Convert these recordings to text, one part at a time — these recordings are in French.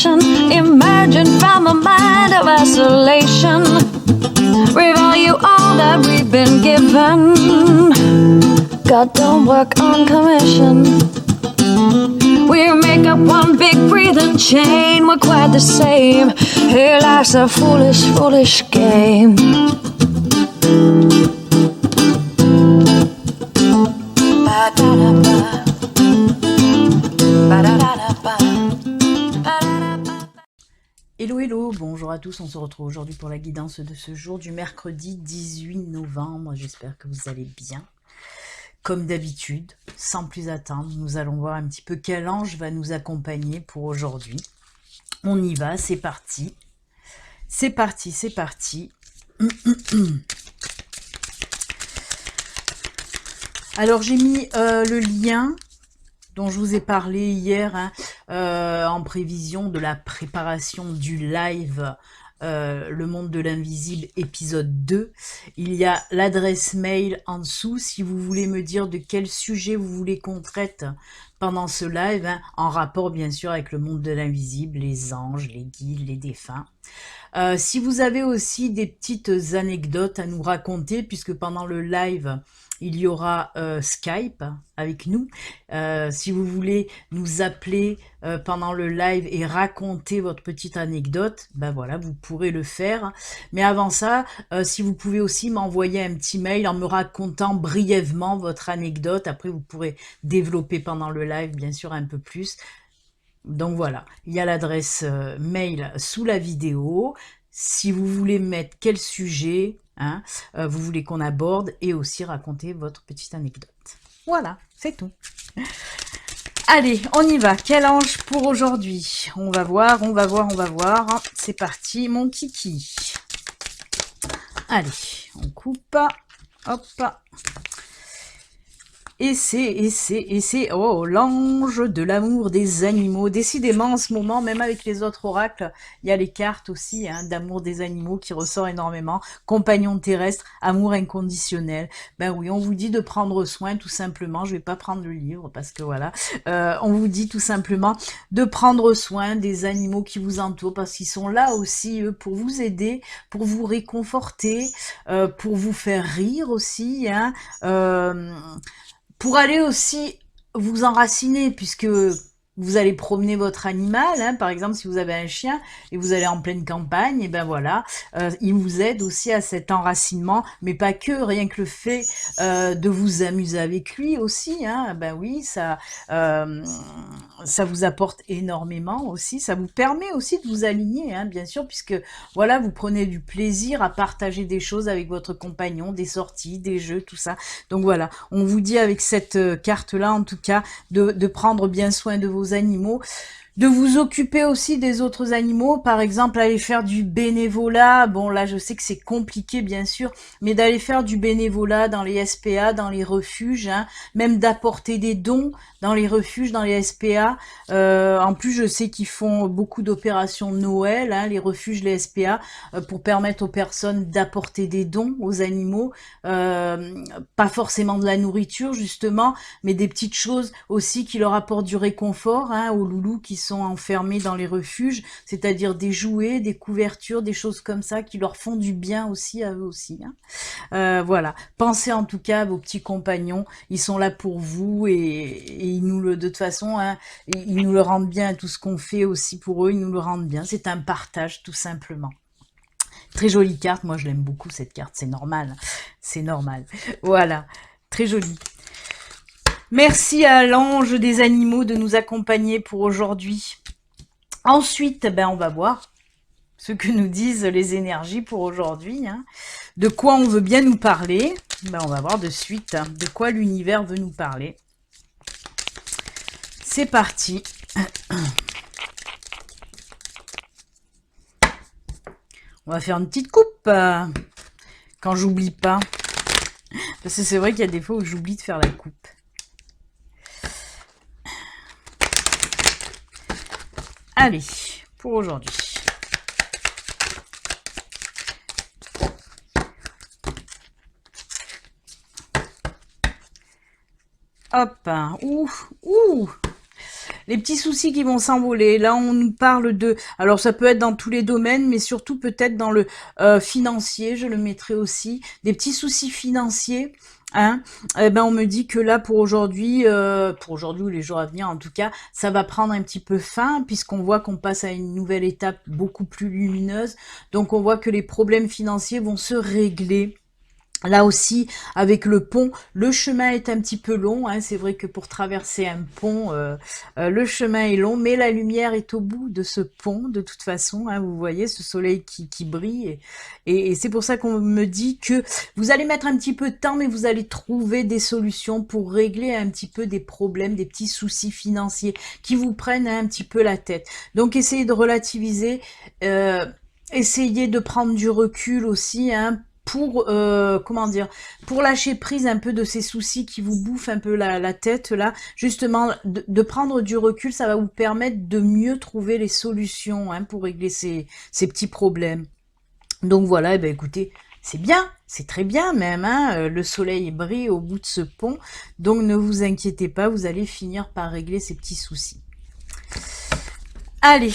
sensation emerging from a mind of isolation. We value all that we've been given. God don't work on commission. We make up one big breathing chain. We're quite the same. Here life's a foolish, foolish game. Hello hello, bonjour à tous, on se retrouve aujourd'hui pour la guidance de ce jour du mercredi 18 novembre, j'espère que vous allez bien. Comme d'habitude, sans plus attendre, nous allons voir un petit peu quel ange va nous accompagner pour aujourd'hui. On y va, c'est parti. C'est parti, c'est parti. Alors j'ai mis le lien dont je vous ai parlé hier, en prévision de la préparation du live Le Monde de l'Invisible épisode 2. Il y a l'adresse mail en dessous si vous voulez me dire de quel sujet vous voulez qu'on traite pendant ce live, en rapport bien sûr avec le monde de l'invisible, les anges, les guides, les défunts. Si vous avez aussi des petites anecdotes à nous raconter, puisque pendant le live, il y aura Skype avec nous. Si vous voulez nous appeler pendant le live et raconter votre petite anecdote, ben voilà, vous pourrez le faire. Mais avant ça, si vous pouvez aussi m'envoyer un petit mail en me racontant brièvement votre anecdote. Après, vous pourrez développer pendant le live, bien sûr, un peu plus. Donc voilà, il y a l'adresse mail sous la vidéo. Si vous voulez mettre quel sujet vous voulez qu'on aborde et aussi raconter votre petite anecdote. Voilà, c'est tout. Allez, on y va. Quel ange pour aujourd'hui? On va voir, on va voir, on va voir. C'est parti, mon kiki. Allez, on coupe. Hop. Et c'est, oh, l'ange de l'amour des animaux. Décidément, en ce moment, même avec les autres oracles, il y a les cartes aussi d'amour des animaux qui ressort énormément. Compagnon terrestre, amour inconditionnel. Ben oui, on vous dit de prendre soin, tout simplement. Je vais pas prendre le livre parce que voilà. On vous dit tout simplement de prendre soin des animaux qui vous entourent parce qu'ils sont là aussi, eux, pour vous aider, pour vous réconforter, pour vous faire rire aussi, pour aller aussi vous enraciner, puisque vous allez promener votre animal, par exemple si vous avez un chien et vous allez en pleine campagne, et ben voilà, il vous aide aussi à cet enracinement, mais pas que, rien que le fait de vous amuser avec lui aussi, ben oui, ça vous apporte énormément aussi, ça vous permet aussi de vous aligner, bien sûr, puisque voilà, vous prenez du plaisir à partager des choses avec votre compagnon, des sorties, des jeux, tout ça. Donc voilà, on vous dit avec cette carte-là, en tout cas, de prendre bien soin de vos animaux, de vous occuper aussi des autres animaux, par exemple aller faire du bénévolat. Bon là je sais que c'est compliqué bien sûr, mais d'aller faire du bénévolat dans les SPA, dans les refuges, même d'apporter des dons dans les refuges, dans les SPA. En plus je sais qu'ils font beaucoup d'opérations de Noël, les refuges, les SPA, pour permettre aux personnes d'apporter des dons aux animaux, pas forcément de la nourriture justement, mais des petites choses aussi qui leur apportent du réconfort, aux loulous qui sont enfermés dans les refuges, c'est-à-dire des jouets, des couvertures, des choses comme ça qui leur font du bien aussi à eux aussi. Voilà, pensez en tout cas à vos petits compagnons, ils sont là pour vous et ils nous le, de toute façon, ils nous le rendent bien, tout ce qu'on fait aussi pour eux, ils nous le rendent bien, c'est un partage tout simplement. Très jolie carte, moi je l'aime beaucoup cette carte, c'est normal, voilà, très jolie. Merci à l'ange des animaux de nous accompagner pour aujourd'hui. Ensuite, on va voir ce que nous disent les énergies pour aujourd'hui. De quoi on veut bien nous parler. On va voir de suite de quoi l'univers veut nous parler. C'est parti. On va faire une petite coupe quand j'oublie pas. Parce que c'est vrai qu'il y a des fois où j'oublie de faire la coupe. Allez, pour aujourd'hui. Hop, ouh. les petits soucis qui vont s'envoler. Là, on nous parle de... Alors, ça peut être dans tous les domaines, mais surtout peut-être dans le financier, je le mettrai aussi. Des petits soucis financiers. Hein, eh ben on me dit que là pour aujourd'hui ou les jours à venir en tout cas, ça va prendre un petit peu fin puisqu'on voit qu'on passe à une nouvelle étape beaucoup plus lumineuse. Donc on voit que les problèmes financiers vont se régler. Là aussi, avec le pont, le chemin est un petit peu long. Hein. C'est vrai que pour traverser un pont, le chemin est long, mais la lumière est au bout de ce pont, de toute façon. Hein. Vous voyez ce soleil qui brille. Et c'est pour ça qu'on me dit que vous allez mettre un petit peu de temps, mais vous allez trouver des solutions pour régler un petit peu des problèmes, des petits soucis financiers qui vous prennent un petit peu la tête. Donc, essayez de relativiser, essayez de prendre du recul aussi, hein, pour comment dire, pour lâcher prise un peu de ces soucis qui vous bouffent un peu la tête là, justement de prendre du recul, ça va vous permettre de mieux trouver les solutions, hein, pour régler ces petits problèmes. Donc voilà, et ben écoutez, c'est bien, c'est très bien même, hein, le soleil brille au bout de ce pont, donc ne vous inquiétez pas, vous allez finir par régler ces petits soucis. Allez,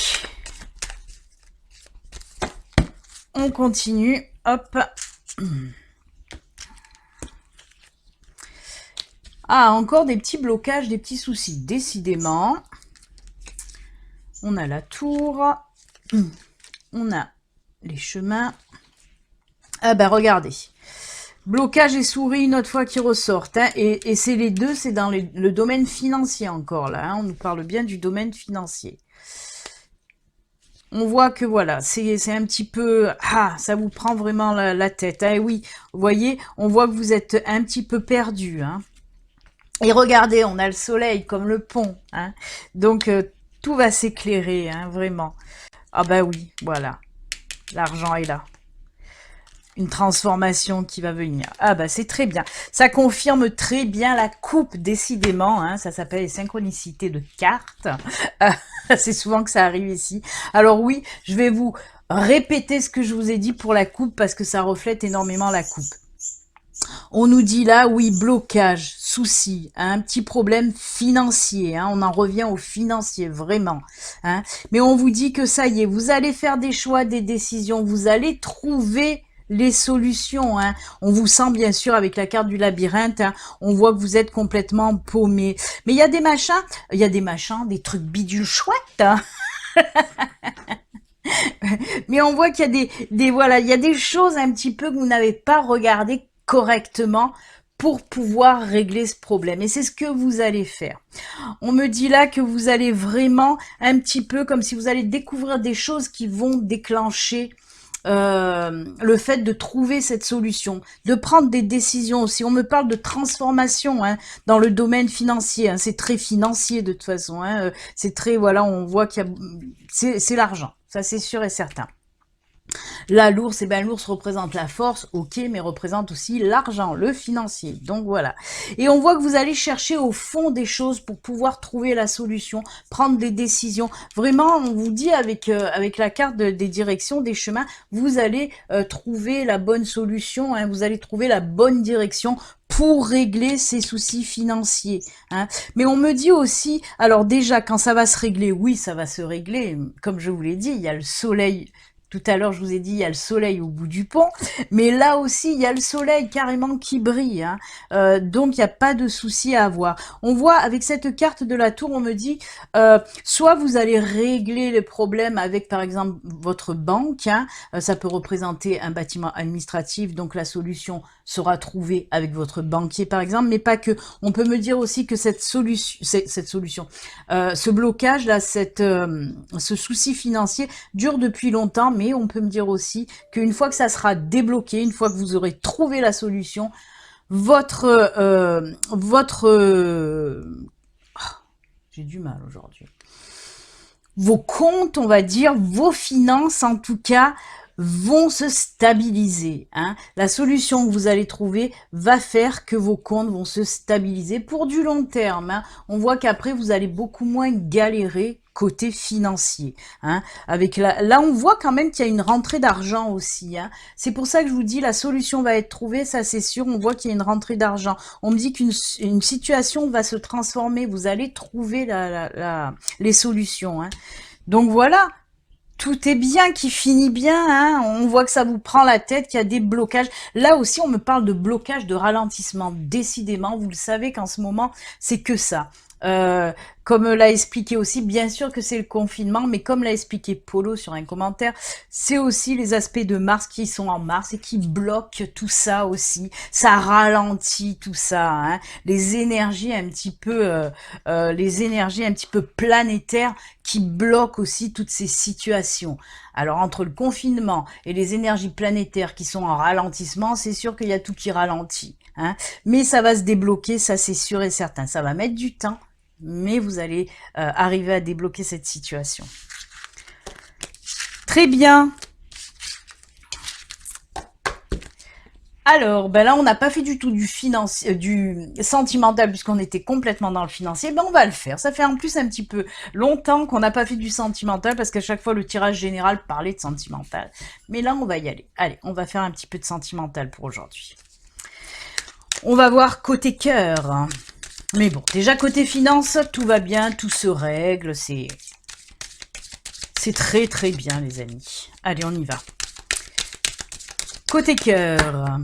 on continue, hop. Ah, encore des petits blocages, des petits soucis. Décidément, on a la tour, on a les chemins. Ah ben regardez, blocage et souris une autre fois qui ressortent. Hein, et c'est les deux, c'est dans le domaine financier encore là. Hein, on nous parle bien du domaine financier. On voit que voilà, c'est un petit peu... Ah, ça vous prend vraiment la tête. Hein, oui, vous voyez, on voit que vous êtes un petit peu perdu. Hein. Et regardez, on a le soleil comme le pont. Hein. Donc, tout va s'éclairer, hein, vraiment. Ah bah oui, voilà. L'argent est là. Une transformation qui va venir. Ah bah c'est très bien. Ça confirme très bien la coupe, décidément. Hein, ça s'appelle les synchronicités de cartes. C'est souvent que ça arrive ici. Alors oui, je vais vous répéter ce que je vous ai dit pour la coupe parce que ça reflète énormément la coupe. On nous dit là, oui, blocage, souci, hein, un petit problème financier. Hein, on en revient au financier, vraiment. Hein, mais on vous dit que ça y est, vous allez faire des choix, des décisions, vous allez trouver les solutions. Hein. On vous sent bien sûr avec la carte du labyrinthe, hein, on voit que vous êtes complètement paumé. Mais il y a des machins, des trucs bidules chouettes. Hein. Mais on voit qu'il y a voilà, il y a des choses un petit peu que vous n'avez pas regardées correctement pour pouvoir régler ce problème. Et c'est ce que vous allez faire. On me dit là que vous allez vraiment un petit peu comme si vous allez découvrir des choses qui vont déclencher le fait de trouver cette solution, de prendre des décisions aussi. On me parle de transformation, hein, dans le domaine financier. Hein, c'est très financier de toute façon. Hein, c'est très, voilà, on voit qu'il y a, c'est l'argent. Ça, c'est sûr et certain. Là, l'ours, eh ben, l'ours représente la force, ok, mais représente aussi l'argent, le financier. Donc voilà. Et on voit que vous allez chercher au fond des choses pour pouvoir trouver la solution, prendre des décisions. Vraiment, on vous dit avec la carte des directions, des chemins, vous allez trouver la bonne solution, hein, vous allez trouver la bonne direction pour régler ces soucis financiers. Hein. Mais on me dit aussi, alors déjà, quand ça va se régler, oui, ça va se régler. Comme je vous l'ai dit, il y a le soleil. Tout à l'heure, je vous ai dit, il y a le soleil au bout du pont, mais là aussi, il y a le soleil carrément qui brille. Hein. Donc, il n'y a pas de souci à avoir. On voit, avec cette carte de la tour, on me dit, soit vous allez régler le problème avec, par exemple, votre banque. Hein. Ça peut représenter un bâtiment administratif, donc la solution sera trouvée avec votre banquier, par exemple, mais pas que. On peut me dire aussi que ce blocage, là, ce souci financier dure depuis longtemps, mais on peut me dire aussi qu'une fois que ça sera débloqué, une fois que vous aurez trouvé la solution, j'ai du mal aujourd'hui. Vos comptes, on va dire, vos finances en tout cas, vont se stabiliser. Hein. La solution que vous allez trouver va faire que vos comptes vont se stabiliser pour du long terme. Hein. On voit qu'après, vous allez beaucoup moins galérer côté financier. Hein. Avec là, on voit quand même qu'il y a une rentrée d'argent aussi. Hein. C'est pour ça que je vous dis, la solution va être trouvée, ça c'est sûr. On voit qu'il y a une rentrée d'argent. On me dit qu'une situation va se transformer. Vous allez trouver les solutions. Hein. Donc voilà. Tout est bien, qui finit bien, hein. On voit que ça vous prend la tête, qu'il y a des blocages. Là aussi, on me parle de blocage, de ralentissement. Décidément, vous le savez qu'en ce moment, c'est que ça. Comme l'a expliqué aussi, bien sûr que c'est le confinement, mais comme l'a expliqué Polo sur un commentaire, c'est aussi les aspects de Mars qui sont en Mars et qui bloquent tout ça aussi. Ça ralentit tout ça, hein. Les énergies un petit peu, planétaires qui bloquent aussi toutes ces situations. Alors entre le confinement et les énergies planétaires qui sont en ralentissement, c'est sûr qu'il y a tout qui ralentit, hein. Mais ça va se débloquer, ça c'est sûr et certain. Ça va mettre du temps, mais vous allez arriver à débloquer cette situation. Très bien. Alors, ben là, on n'a pas fait du tout du sentimental puisqu'on était complètement dans le financier. Ben, on va le faire. Ça fait en plus un petit peu longtemps qu'on n'a pas fait du sentimental parce qu'à chaque fois, le tirage général parlait de sentimental. Mais là, on va y aller. Allez, on va faire un petit peu de sentimental pour aujourd'hui. On va voir côté cœur. Mais bon, déjà côté finance, tout va bien, tout se règle. C'est très très bien, les amis. Allez, on y va. Côté cœur.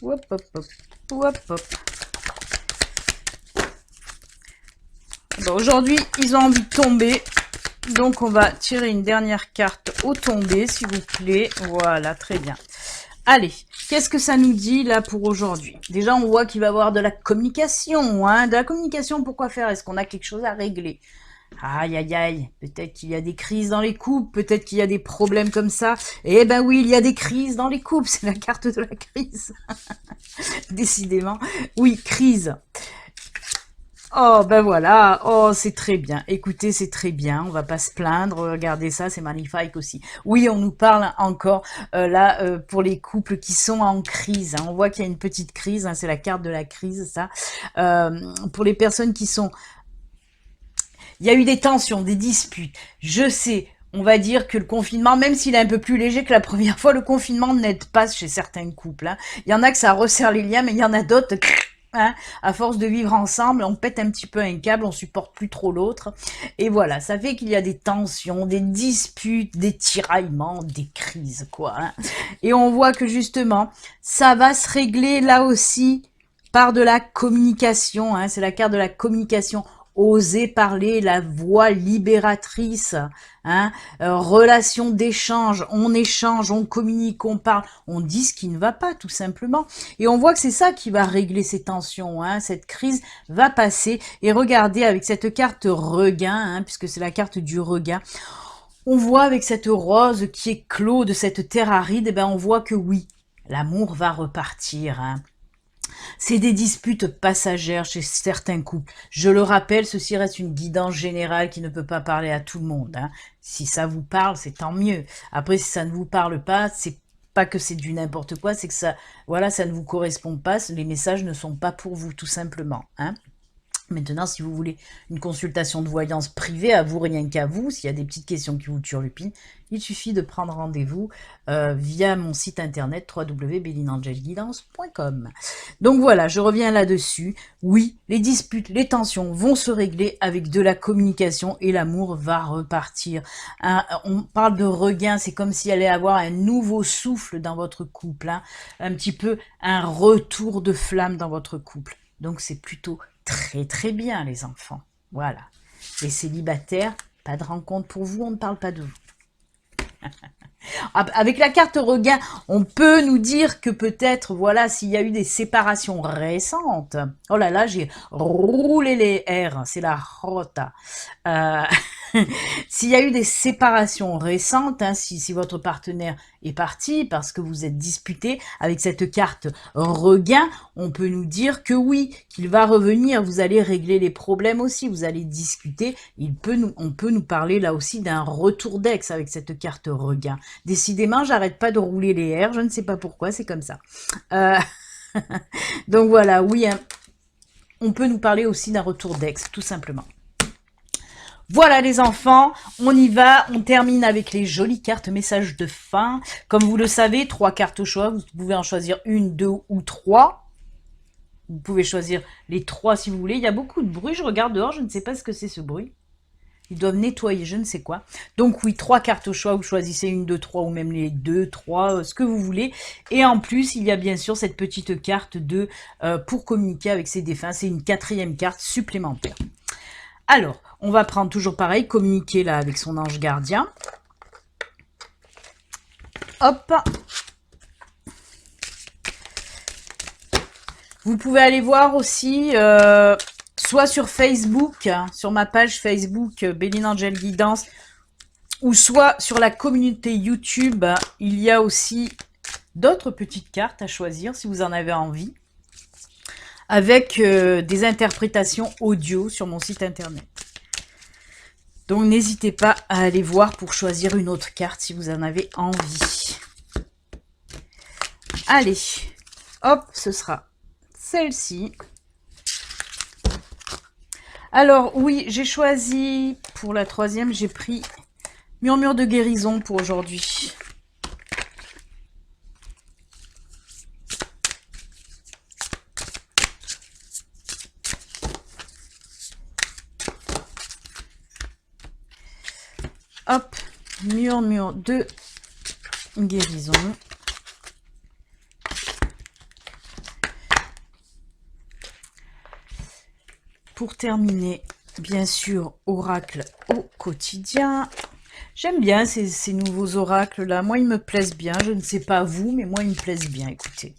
Hop, hop, hop. Hop, hop. Bon, aujourd'hui, ils ont envie de tomber. Donc, on va tirer une dernière carte au tombé, s'il vous plaît. Voilà, très bien. Allez, qu'est-ce que ça nous dit là pour aujourd'hui? Déjà, on voit qu'il va y avoir de la communication. Hein, de la communication, pourquoi faire? Est-ce qu'on a quelque chose à régler? Aïe, aïe, aïe, peut-être qu'il y a des crises dans les couples, peut-être qu'il y a des problèmes comme ça. Eh ben oui, il y a des crises dans les couples, c'est la carte de la crise. Décidément. Oui, crise. Oh, ben voilà, oh, c'est très bien. Écoutez, c'est très bien, on va pas se plaindre, regardez ça, c'est magnifique aussi. Oui, on nous parle encore, là, pour les couples qui sont en crise. Hein. On voit qu'il y a une petite crise, hein, c'est la carte de la crise, ça. Pour les personnes qui sont... Il y a eu des tensions, des disputes, je sais... On va dire que le confinement, même s'il est un peu plus léger que la première fois, le confinement n'aide pas chez certains couples. Hein. Il y en a que ça resserre les liens, mais il y en a d'autres... Hein, à force de vivre ensemble, on pète un petit peu un câble, on supporte plus trop l'autre. Et voilà, ça fait qu'il y a des tensions, des disputes, des tiraillements, des crises, quoi. Hein. Et on voit que justement, ça va se régler là aussi par de la communication. Hein, c'est la carte de la communication. Oser parler, la voix libératrice, hein, relation d'échange, on communique, on parle, on dit ce qui ne va pas tout simplement. Et on voit que c'est ça qui va régler ces tensions, hein, cette crise va passer. Et regardez avec cette carte regain, hein, puisque c'est la carte du regain, on voit avec cette rose qui éclot de cette terre aride, et ben on voit que oui, l'amour va repartir, hein. C'est des disputes passagères chez certains couples. Je le rappelle, ceci reste une guidance générale qui ne peut pas parler à tout le monde. Hein. Si ça vous parle, c'est tant mieux. Après, si ça ne vous parle pas, c'est pas que c'est du n'importe quoi, c'est que ça, voilà, ça ne vous correspond pas. Les messages ne sont pas pour vous, tout simplement. Hein. Maintenant, si vous voulez une consultation de voyance privée, à vous, rien qu'à vous, s'il y a des petites questions qui vous turlupinent, il suffit de prendre rendez-vous via mon site internet www.belinangelguidance.com. Donc voilà, je reviens là-dessus. Oui, les disputes, les tensions vont se régler avec de la communication et l'amour va repartir. On parle de regain, c'est comme s'il allait avoir un nouveau souffle dans votre couple, hein, un petit peu un retour de flamme dans votre couple. Donc c'est plutôt très très bien les enfants. Voilà. Les célibataires, pas de rencontre pour vous, on ne parle pas de vous. Avec la carte regain, on peut nous dire que peut-être, voilà, s'il y a eu des séparations récentes. Oh là là, j'ai roulé les R, c'est la rota. S'il y a eu des séparations récentes, hein, si votre partenaire est parti parce que vous êtes disputé, avec cette carte regain, on peut nous dire que oui, qu'il va revenir, vous allez régler les problèmes aussi, vous allez discuter, on peut nous parler là aussi d'un retour d'ex avec cette carte regain. Décidément, j'arrête pas de rouler les airs, je ne sais pas pourquoi, c'est comme ça. Donc voilà, oui, hein, on peut nous parler aussi d'un retour d'ex, tout simplement. Voilà les enfants, on y va, on termine avec les jolies cartes messages de fin. Comme vous le savez, 3 cartes au choix, vous pouvez en choisir 1, 2 ou 3. Vous pouvez choisir les 3 si vous voulez. Il y a beaucoup de bruit, je regarde dehors, je ne sais pas ce que c'est ce bruit. Ils doivent nettoyer, je ne sais quoi. Donc oui, 3 cartes au choix, vous choisissez 1, 2, 3 ou même les 2, 3, ce que vous voulez. Et en plus, il y a bien sûr cette petite carte de pour communiquer avec ses défunts. C'est une 4e carte supplémentaire. Alors, on va prendre toujours pareil, communiquer là avec son ange gardien. Hop. Vous pouvez aller voir aussi, soit sur Facebook, hein, sur ma page Facebook, Béline Angel Guidance, ou soit sur la communauté YouTube, il y a aussi d'autres petites cartes à choisir si vous en avez envie, avec des interprétations audio sur mon site internet. Donc n'hésitez pas à aller voir pour choisir une autre carte si vous en avez envie. Allez, hop, ce sera celle-ci. Alors oui, j'ai choisi pour la 3e, j'ai pris Murmure de guérison pour aujourd'hui. Hop, murmure de guérison. Pour terminer, bien sûr, oracle au quotidien. J'aime bien ces nouveaux oracles-là. Moi, ils me plaisent bien. Je ne sais pas vous, mais moi, ils me plaisent bien. Écoutez.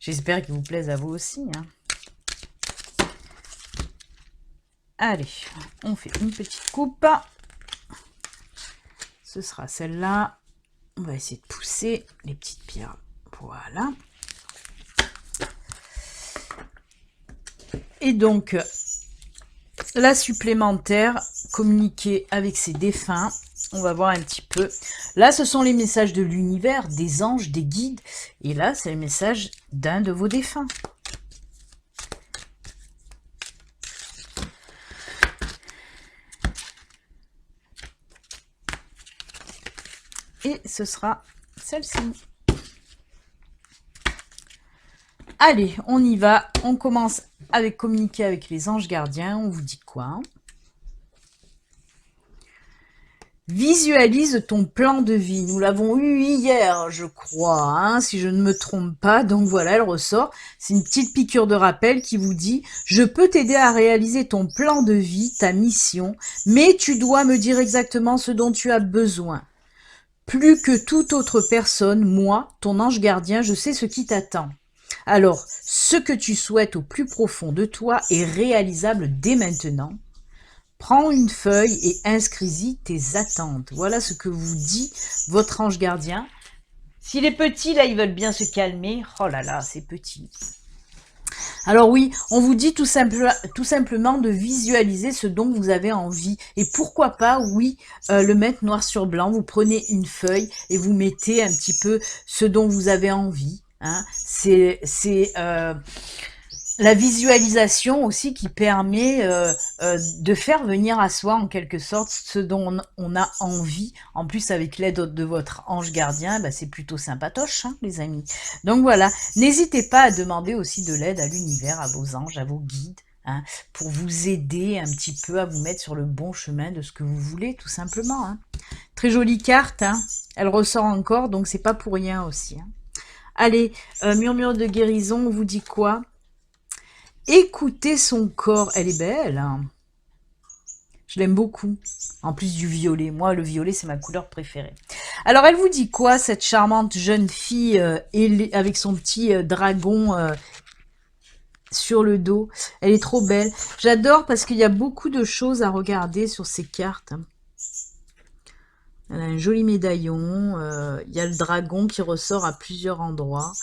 J'espère qu'ils vous plaisent à vous aussi, hein. Allez, on fait une petite coupe. Ce sera celle-là. On va essayer de pousser les petites pierres. Voilà. Et donc, la supplémentaire, communiquer avec ses défunts. On va voir un petit peu. Là, ce sont les messages de l'univers, des anges, des guides. Et là, c'est le message d'un de vos défunts. Et ce sera celle-ci. Allez, on y va. On commence avec communiquer avec les anges gardiens. On vous dit quoi? Visualise ton plan de vie. Nous l'avons eu hier, je crois, hein, si je ne me trompe pas. Donc voilà, elle ressort. C'est une petite piqûre de rappel qui vous dit « Je peux t'aider à réaliser ton plan de vie, ta mission, mais tu dois me dire exactement ce dont tu as besoin. Plus que toute autre personne, moi, ton ange gardien, je sais ce qui t'attend. Alors, ce que tu souhaites au plus profond de toi est réalisable dès maintenant. Prends une feuille et inscris-y tes attentes. » Voilà ce que vous dit votre ange gardien. Si les petits, là, ils veulent bien se calmer. Oh là là, c'est petit. Alors oui, on vous dit tout simplement de visualiser ce dont vous avez envie. Et pourquoi pas, oui, le mettre noir sur blanc. Vous prenez une feuille et vous mettez un petit peu ce dont vous avez envie. Hein. C'est la visualisation aussi qui permet de faire venir à soi en quelque sorte ce dont on a envie. En plus avec l'aide de votre ange gardien, bah, c'est plutôt sympatoche, hein, les amis. Donc voilà, n'hésitez pas à demander aussi de l'aide à l'univers, à vos anges, à vos guides, hein, pour vous aider un petit peu à vous mettre sur le bon chemin de ce que vous voulez, tout simplement. Hein. Très jolie carte, hein. Elle ressort encore, donc c'est pas pour rien aussi. Hein. Allez, murmure de guérison, on vous dit quoi? Écoutez son corps, elle est belle. Hein. Je l'aime beaucoup. En plus du violet. Moi, le violet, c'est ma couleur préférée. Alors, elle vous dit quoi, cette charmante jeune fille avec son petit dragon sur le dos. Elle est trop belle. J'adore parce qu'il y a beaucoup de choses à regarder sur ces cartes. Elle a un joli médaillon. Il y a le dragon qui ressort à plusieurs endroits.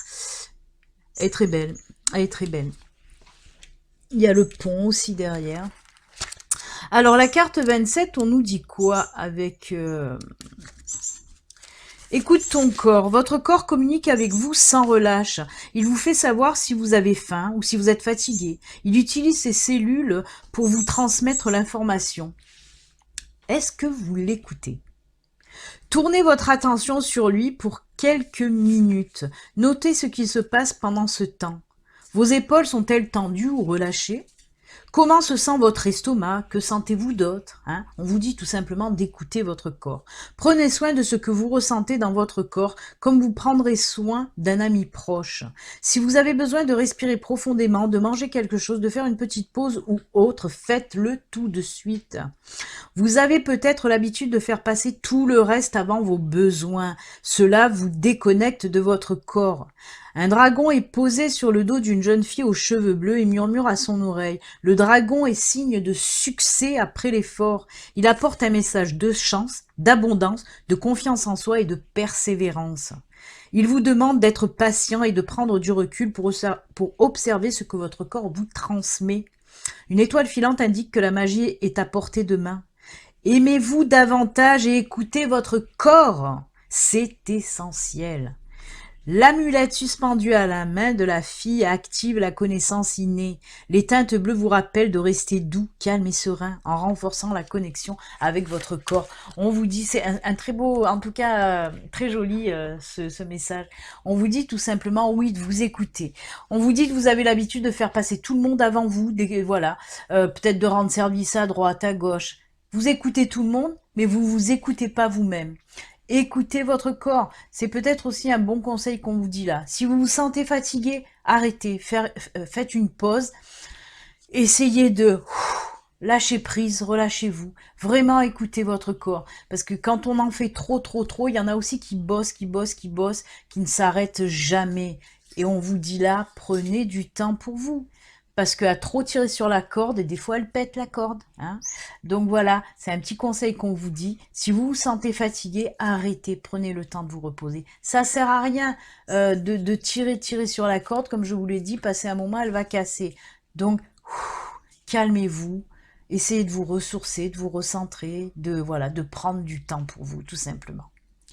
Elle est très belle. Elle est très belle. Il y a le pont aussi derrière. Alors, la carte 27, on nous dit quoi avec... Écoute ton corps. Votre corps communique avec vous sans relâche. Il vous fait savoir si vous avez faim ou si vous êtes fatigué. Il utilise ses cellules pour vous transmettre l'information. Est-ce que vous l'écoutez? Tournez votre attention sur lui pour quelques minutes. Notez ce qui se passe pendant ce temps. Vos épaules sont-elles tendues ou relâchées? Comment se sent votre estomac? Que sentez-vous d'autre? On vous dit tout simplement d'écouter votre corps. Prenez soin de ce que vous ressentez dans votre corps, comme vous prendrez soin d'un ami proche. Si vous avez besoin de respirer profondément, de manger quelque chose, de faire une petite pause ou autre, faites-le tout de suite. Vous avez peut-être l'habitude de faire passer tout le reste avant vos besoins. Cela vous déconnecte de votre corps. Un dragon est posé sur le dos d'une jeune fille aux cheveux bleus et murmure à son oreille. Le dragon est signe de succès après l'effort. Il apporte un message de chance, d'abondance, de confiance en soi et de persévérance. Il vous demande d'être patient et de prendre du recul pour observer ce que votre corps vous transmet. Une étoile filante indique que la magie est à portée de main. Aimez-vous davantage et écoutez votre corps. C'est essentiel. L'amulette suspendue à la main de la fille active la connaissance innée. Les teintes bleues vous rappellent de rester doux, calme et serein en renforçant la connexion avec votre corps. On vous dit, c'est un très beau, en tout cas très joli ce message. On vous dit tout simplement, oui, de vous écouter. On vous dit que vous avez l'habitude de faire passer tout le monde avant vous, voilà, peut-être de rendre service à droite, à gauche. Vous écoutez tout le monde, mais vous vous écoutez pas vous-même. Écoutez votre corps. C'est peut-être aussi un bon conseil qu'on vous dit là. Si vous vous sentez fatigué, arrêtez, faites une pause. Essayez de lâcher prise, relâchez-vous. Vraiment écoutez votre corps. Parce que quand on en fait trop, il y en a aussi qui bossent, qui ne s'arrêtent jamais. Et on vous dit là, prenez du temps pour vous. Parce qu'à trop tirer sur la corde, et des fois elle pète la corde. Donc voilà, c'est un petit conseil qu'on vous dit. Si vous vous sentez fatigué, arrêtez, prenez le temps de vous reposer. Ça sert à rien de tirer sur la corde, comme je vous l'ai dit, passer un moment, elle va casser. Donc, calmez-vous, essayez de vous ressourcer, de vous recentrer, de prendre du temps pour vous, tout simplement.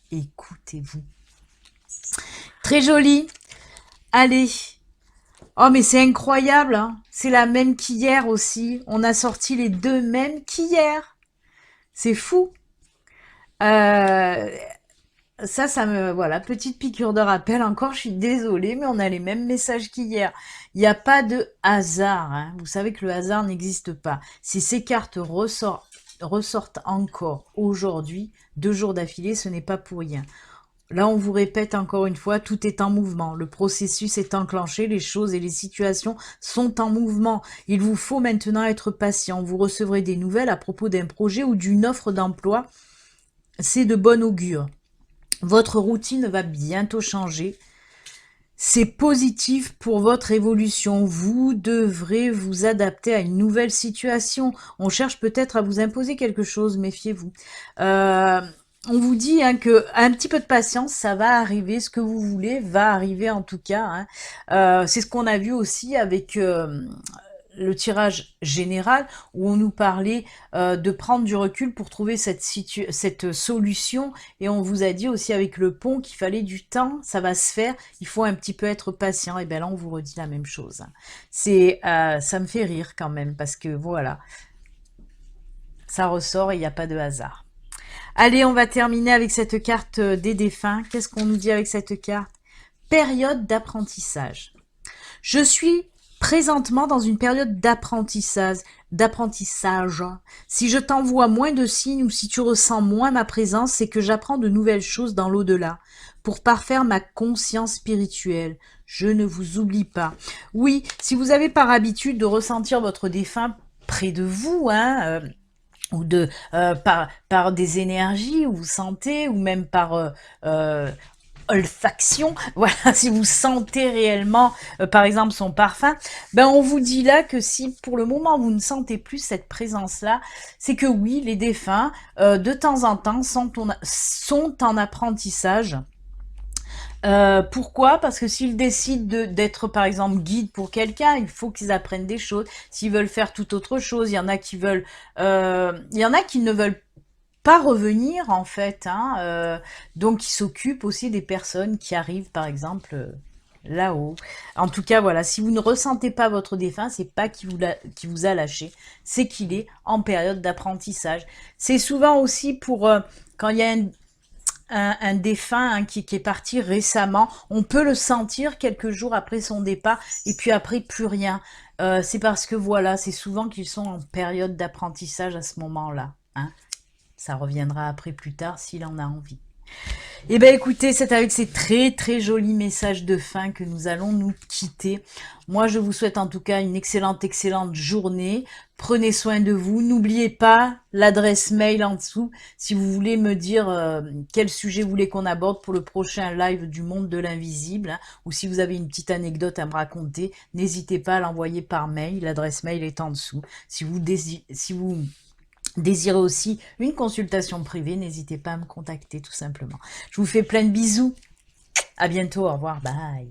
Écoutez-vous. Très joli. Allez. Oh, mais c'est incroyable, hein. C'est la même qu'hier aussi. On a sorti les deux mêmes qu'hier. C'est fou. Ça me... Voilà, petite piqûre de rappel. Encore, je suis désolée, mais on a les mêmes messages qu'hier. Il n'y a pas de hasard. Vous savez que le hasard n'existe pas. Si ces cartes ressortent encore aujourd'hui, 2 jours d'affilée, ce n'est pas pour rien. Là, on vous répète encore une fois, tout est en mouvement. Le processus est enclenché, les choses et les situations sont en mouvement. Il vous faut maintenant être patient. Vous recevrez des nouvelles à propos d'un projet ou d'une offre d'emploi. C'est de bon augure. Votre routine va bientôt changer. C'est positif pour votre évolution. Vous devrez vous adapter à une nouvelle situation. On cherche peut-être à vous imposer quelque chose, méfiez-vous. On vous dit que un petit peu de patience, ça va arriver. Ce que vous voulez va arriver en tout cas. C'est ce qu'on a vu aussi avec le tirage général où on nous parlait de prendre du recul pour trouver cette solution. Et on vous a dit aussi avec le pont qu'il fallait du temps. Ça va se faire. Il faut un petit peu être patient. Et bien là, on vous redit la même chose. Ça me fait rire quand même parce que voilà, ça ressort et il n'y a pas de hasard. Allez, on va terminer avec cette carte des défunts. Qu'est-ce qu'on nous dit avec cette carte? Période d'apprentissage. Je suis présentement dans une période d'apprentissage. Si je t'envoie moins de signes ou si tu ressens moins ma présence, c'est que j'apprends de nouvelles choses dans l'au-delà pour parfaire ma conscience spirituelle. Je ne vous oublie pas. Oui, si vous avez par habitude de ressentir votre défunt près de vous, ou par des énergies, ou vous sentez, ou même par olfaction, voilà, si vous sentez réellement, par exemple, son parfum, ben on vous dit là que si pour le moment vous ne sentez plus cette présence-là, c'est que oui, les défunts, de temps en temps, sont en apprentissage. Pourquoi? Parce que s'ils décident d'être par exemple guide pour quelqu'un, il faut qu'ils apprennent des choses. S'ils veulent faire tout autre chose, il y en a qui veulent, il y en a qui ne veulent pas revenir en fait, hein, donc ils s'occupent aussi des personnes qui arrivent par exemple là-haut. En tout cas, voilà, si vous ne ressentez pas votre défunt, c'est pas qui vous a lâché, c'est qu'il est en période d'apprentissage. C'est souvent aussi pour quand il y a un défunt hein, qui est parti récemment, on peut le sentir quelques jours après son départ et puis après plus rien. C'est parce que voilà, c'est souvent qu'ils sont en période d'apprentissage à ce moment-là. Hein. Ça reviendra après plus tard s'il en a envie. Eh bien écoutez, c'est avec ces très très jolis messages de fin que nous allons nous quitter. Moi je vous souhaite en tout cas une excellente journée. Prenez soin de vous. N'oubliez pas l'adresse mail en dessous si vous voulez me dire quel sujet vous voulez qu'on aborde pour le prochain live du monde de l'invisible. Hein, ou si vous avez une petite anecdote à me raconter, n'hésitez pas à l'envoyer par mail. L'adresse mail est en dessous. Si vous désirez aussi une consultation privée, n'hésitez pas à me contacter tout simplement. Je vous fais plein de bisous. À bientôt. Au revoir. Bye.